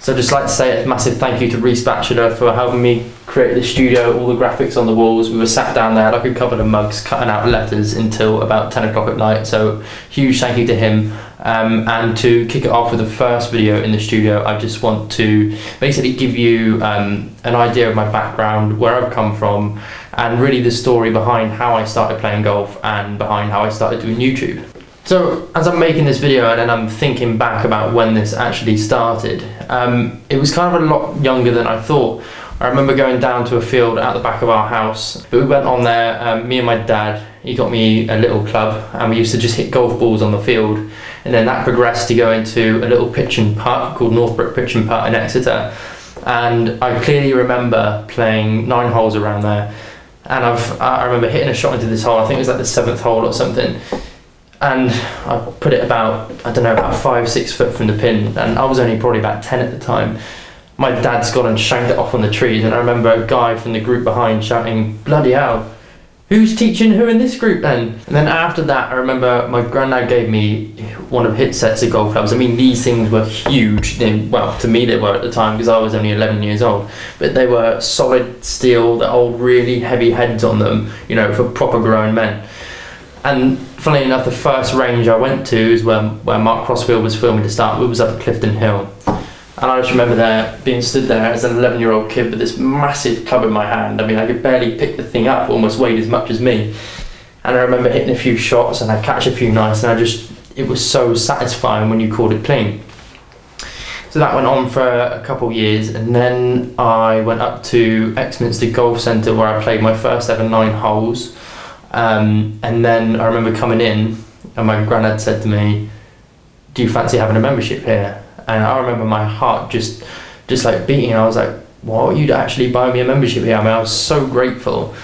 So I'd just like to say a massive thank you to Reece Batchelor for helping me create the studio, all the graphics on the walls. We were sat down there like a couple of mugs cutting out letters until about 10 o'clock at night, so huge thank you to him. And to kick it off with the first video in the studio, I just want to basically give you an idea of my background, where I've come from, and really the story behind how I started playing golf and behind how I started doing YouTube. So as I'm making this video and then I'm thinking back about when this actually started, it was kind of a lot younger than I thought. I remember going down to a field at the back of our house, but we went on there, me and my dad, he got me a little club and we used to just hit golf balls on the field, and then that progressed to go into a little pitch and putt called Northbrook Pitch and Putt in Exeter, and I clearly remember playing 9 holes around there, and I remember hitting a shot into this hole. I think it was like the 7th hole or something, and I put it about, I don't know, about 5-6 foot from the pin, and I was only probably about 10 at the time. My dad's gone and shanked it off on the trees, and I remember a guy from the group behind shouting, "Bloody hell, who's teaching who in this group then?" And then after that, I remember my granddad gave me one of his sets of golf clubs. I mean, these things were huge. Well, to me they were at the time because I was only 11 years old, but they were solid steel, the old really heavy heads on them, you know, for proper grown men. And funnily enough, the first range I went to is where Mark Crossfield was filming to start with, was up at Clifton Hill. And I just remember there, being stood there as an 11-year-old kid with this massive club in my hand. I mean, I could barely pick the thing up, almost weighed as much as me. And I remember hitting a few shots and I'd catch a few nice, and it was so satisfying when you called it clean. So that went on for a couple of years, and then I went up to Exminster Golf Centre where I played my first ever 9 holes. And then I remember coming in and my granddad said to me, "Do you fancy having a membership here?" And I remember my heart just like beating. I was like, "What, you'd actually buy me a membership here?" I mean, I was so grateful.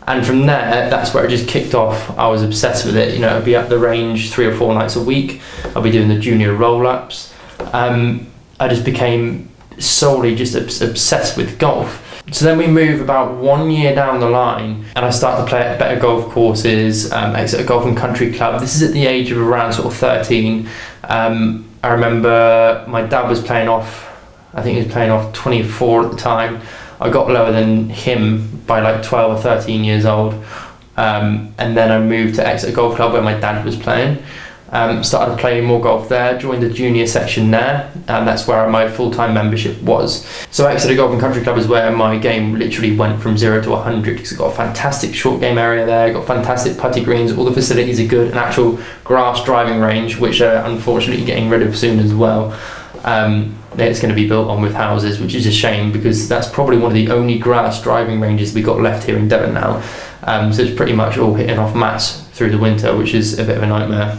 And from there, that's where it just kicked off. I was obsessed with it. You know, I'd be at the range 3 or 4 nights a week. I'd be doing the junior roll-ups. I just became solely just obsessed with golf. So then we move about 1 year down the line and I start to play at better golf courses, Exeter Golf and Country Club. This is at the age of around sort of 13. I remember my dad was playing off, I think he was playing off 24 at the time. I got lower than him by like 12 or 13 years old. And then I moved to Exeter Golf Club where my dad was playing. Started playing more golf there, joined the junior section there, and that's where my full-time membership was. So Exeter Golf and Country Club is where my game literally went from 0 to 100, because it's got a fantastic short game area there, got fantastic putty greens, all the facilities are good, an actual grass driving range, which are unfortunately getting rid of soon as well. It's going to be built on with houses, which is a shame because that's probably one of the only grass driving ranges we got left here in Devon now. So it's pretty much all hitting off mats through the winter, which is a bit of a nightmare.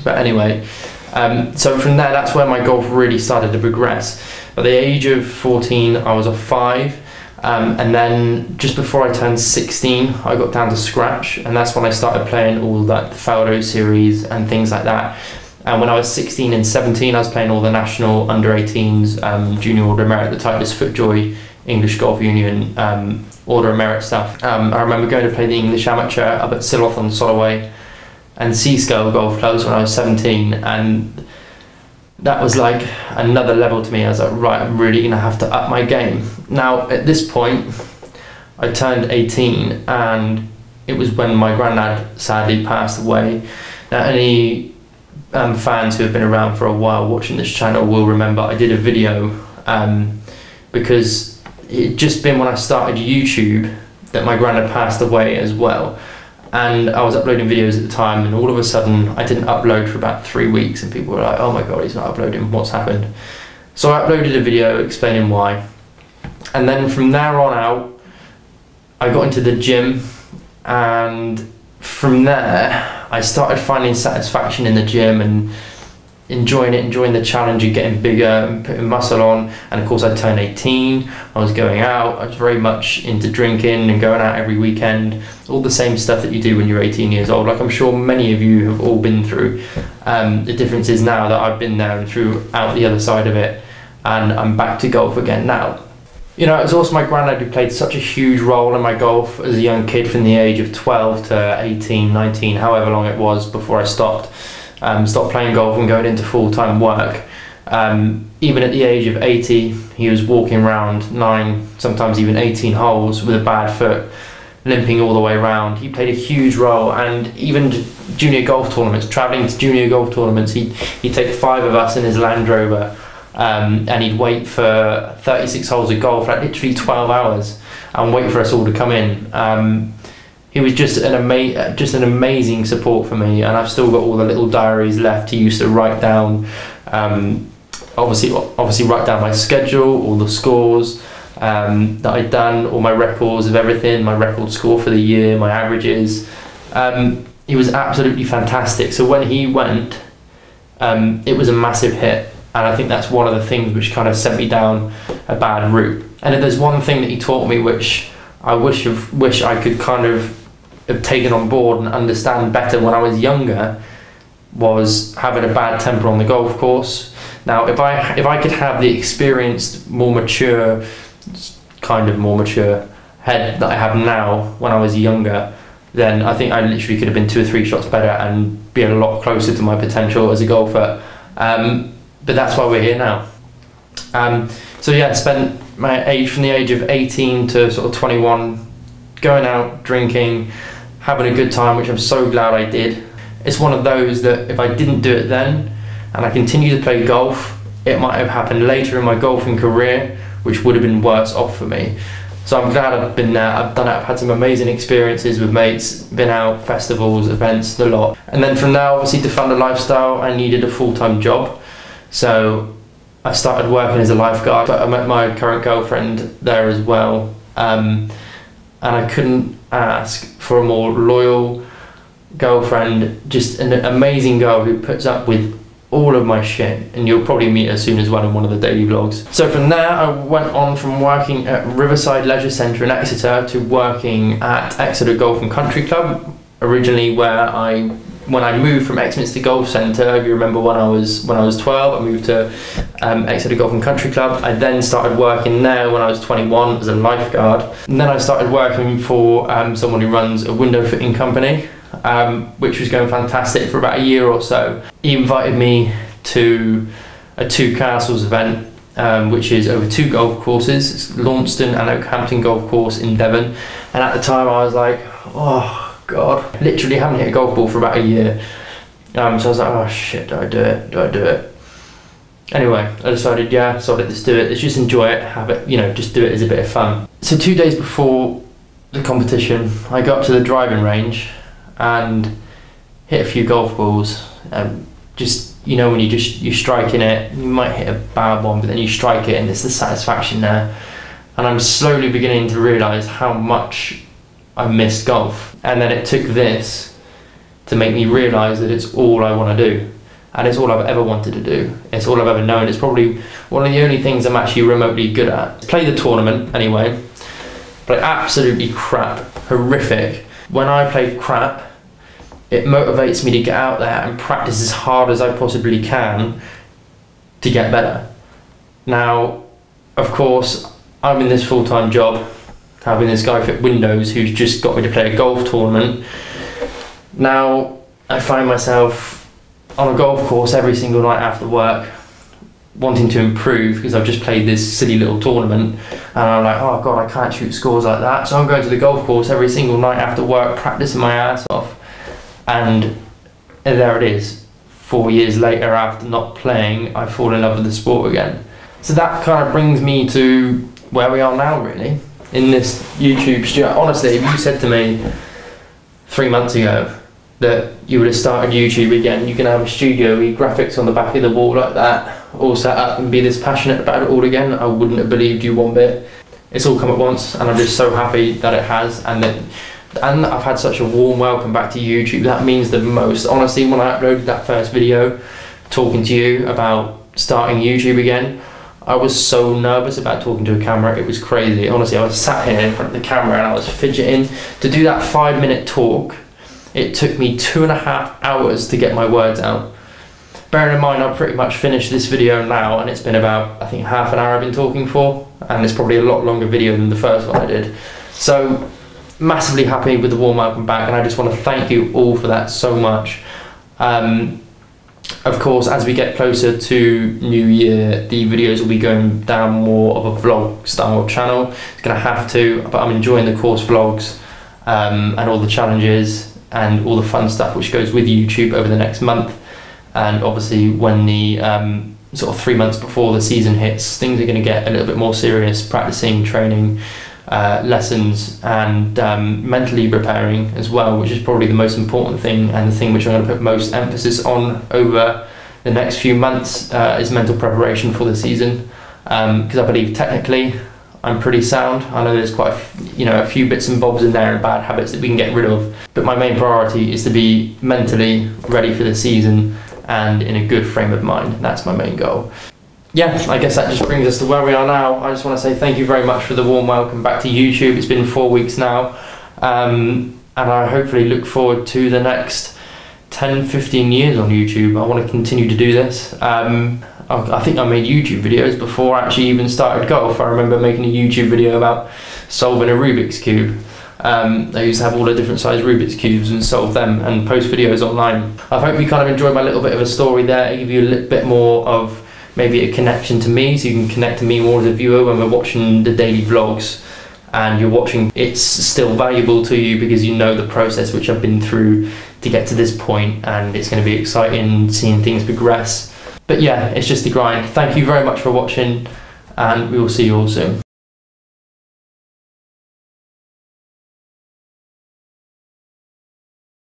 But anyway, so from there, that's where my golf really started to progress. At the age of 14, I was a 5, and then just before I turned 16, I got down to scratch, and that's when I started playing all that the Faldo series and things like that. And when I was 16 and 17, I was playing all the national under-18s, junior order of merit, the Titleist FootJoy, English Golf Union, order of merit stuff. I remember going to play the English Amateur up at Silloth on Soloway and Seascale golf clubs when I was 17, and that was like another level to me. I was like, right, I'm really gonna have to up my game. Now at this point I turned 18 and it was when my granddad sadly passed away. Now any fans who have been around for a while watching this channel will remember I did a video because it had just been when I started YouTube that my granddad passed away as well. And I was uploading videos at the time, and all of a sudden I didn't upload for about 3 weeks, and people were like, "Oh my god, he's not uploading, what's happened?" So I uploaded a video explaining why. And then from there on out, I got into the gym, and from there I started finding satisfaction in the gym and enjoying it, enjoying the challenge of getting bigger and putting muscle on. And of course I turned 18, I was going out, I was very much into drinking and going out every weekend, all the same stuff that you do when you're 18 years old, like I'm sure many of you have all been through. The difference is now that I've been there and throughout the other side of it, and I'm back to golf again now. You know, it was also my granddad who played such a huge role in my golf as a young kid, from the age of 12 to 18, 19, however long it was before I stopped playing golf and going into full-time work. Even at the age of 80, he was walking around 9, sometimes even 18 holes with a bad foot, limping all the way around. He played a huge role, and even junior golf tournaments, travelling to junior golf tournaments, he'd take 5 of us in his Land Rover, and he'd wait for 36 holes of golf, like literally 12 hours, and wait for us all to come in. He was just an amazing support for me, and I've still got all the little diaries left. He used to write down, obviously write down my schedule, all the scores that I'd done, all my records of everything, my record score for the year, my averages. He was absolutely fantastic. So when he went, it was a massive hit, and I think that's one of the things which kind of sent me down a bad route. And if there's one thing that he taught me which I wish I could kind of have taken on board and understand better when I was younger, was having a bad temper on the golf course. Now, if I could have the experienced, more mature head that I have now when I was younger, then I think I literally could have been 2 or 3 shots better and be a lot closer to my potential as a golfer. But that's why we're here now. So yeah, I spent my age from the age of 18 to sort of 21 going out, drinking, having a good time, which I'm so glad I did. It's one of those that if I didn't do it then and I continued to play golf, it might have happened later in my golfing career, which would have been worse off for me. So I'm glad I've been there, I've done it, I've had some amazing experiences with mates, been out, festivals, events, the lot. And then from now, obviously to fund a lifestyle, I needed a full-time job. So I started working as a lifeguard, but I met my current girlfriend there as well. And I couldn't ask for a more loyal girlfriend, just an amazing girl who puts up with all of my shit, and you'll probably meet her soon as well in one of the daily vlogs. So from there, I went on from working at Riverside Leisure Centre in Exeter to working at Exeter Golf and Country Club, originally when I moved from Exminster Golf Centre. If you remember, when I was 12, I moved to Exeter Golf and Country Club. I then started working there when I was 21 as a lifeguard, and then I started working for someone who runs a window fitting company, which was going fantastic for about a year or so. He invited me to a 2 Castles event, which is over 2 golf courses. It's Launceston and Oakhampton Golf Course in Devon, and at the time I was like, oh God, literally haven't hit a golf ball for about a year. So I was like, oh shit, do I do it? Do I do it? Anyway, I decided, yeah, so let's do it. Let's just enjoy it, have it, just do it as a bit of fun. So 2 days before the competition, I got up to the driving range and hit a few golf balls. Just, when you're striking it, you might hit a bad one, but then you strike it and it's the satisfaction there. And I'm slowly beginning to realise how much I missed golf. And then it took this to make me realise that it's all I want to do. And it's all I've ever wanted to do. It's all I've ever known. It's probably one of the only things I'm actually remotely good at. Play the tournament anyway. Play absolutely crap. Horrific. When I play crap, it motivates me to get out there and practice as hard as I possibly can to get better. Now, of course, I'm in this full-time job, having this guy fit windows who's just got me to play a golf tournament. Now, I find myself on a golf course every single night after work, wanting to improve because I've just played this silly little tournament, and I'm like, oh God, I can't shoot scores like that. So I'm going to the golf course every single night after work, practicing my ass off. And there it is, 4 years later, after not playing, I fall in love with the sport again. So that kind of brings me to where we are now, really, in this YouTube studio. Honestly, if you said to me 3 months ago that you would have started YouTube again, you can have a studio with graphics on the back of the wall like that, all set up, and be this passionate about it all again, I wouldn't have believed you one bit. It's all come at once, and I'm just so happy that it has, and I've had such a warm welcome back to YouTube. That means the most. Honestly, when I uploaded that first video talking to you about starting YouTube again, I was so nervous about talking to a camera, it was crazy. Honestly, I was sat here in front of the camera and I was fidgeting. To do that 5-minute talk, it took me 2.5 hours to get my words out. Bearing in mind, I've pretty much finished this video now, and it's been about, I think, half an hour I've been talking for, and it's probably a lot longer video than the first one I did. So, massively happy with the warm welcome back, and I just want to thank you all for that so much. Of course, as we get closer to New Year, the videos will be going down more of a vlog style channel. It's going to have to, but I'm enjoying the course vlogs and all the challenges and all the fun stuff which goes with YouTube over the next month. And obviously when the sort of 3 months before the season hits, things are going to get a little bit more serious, practicing, training, lessons, and mentally preparing as well, which is probably the most important thing, and the thing which I'm going to put most emphasis on over the next few months is mental preparation for the season, because I believe technically I'm pretty sound. I know there's quite a few bits and bobs in there and bad habits that we can get rid of, but my main priority is to be mentally ready for the season and in a good frame of mind. That's my main goal. Yeah, I guess that just brings us to where we are now. I just want to say thank you very much for the warm welcome back to YouTube. It's been 4 weeks now, and I hopefully look forward to the next 10-15 years on YouTube. I want to continue to do this. I think I made YouTube videos before I actually even started golf. I remember making a YouTube video about solving a Rubik's Cube. I used to have all the different size Rubik's Cubes and solve them and post videos online. I hope you kind of enjoyed my little bit of a story there. I give you a little bit more of maybe a connection to me, so you can connect to me more as a viewer when we're watching the daily vlogs and you're watching. It's still valuable to you because you know the process which I've been through to get to this point, and it's going to be exciting seeing things progress. But yeah, it's just the grind. Thank you very much for watching, and we will see you all soon.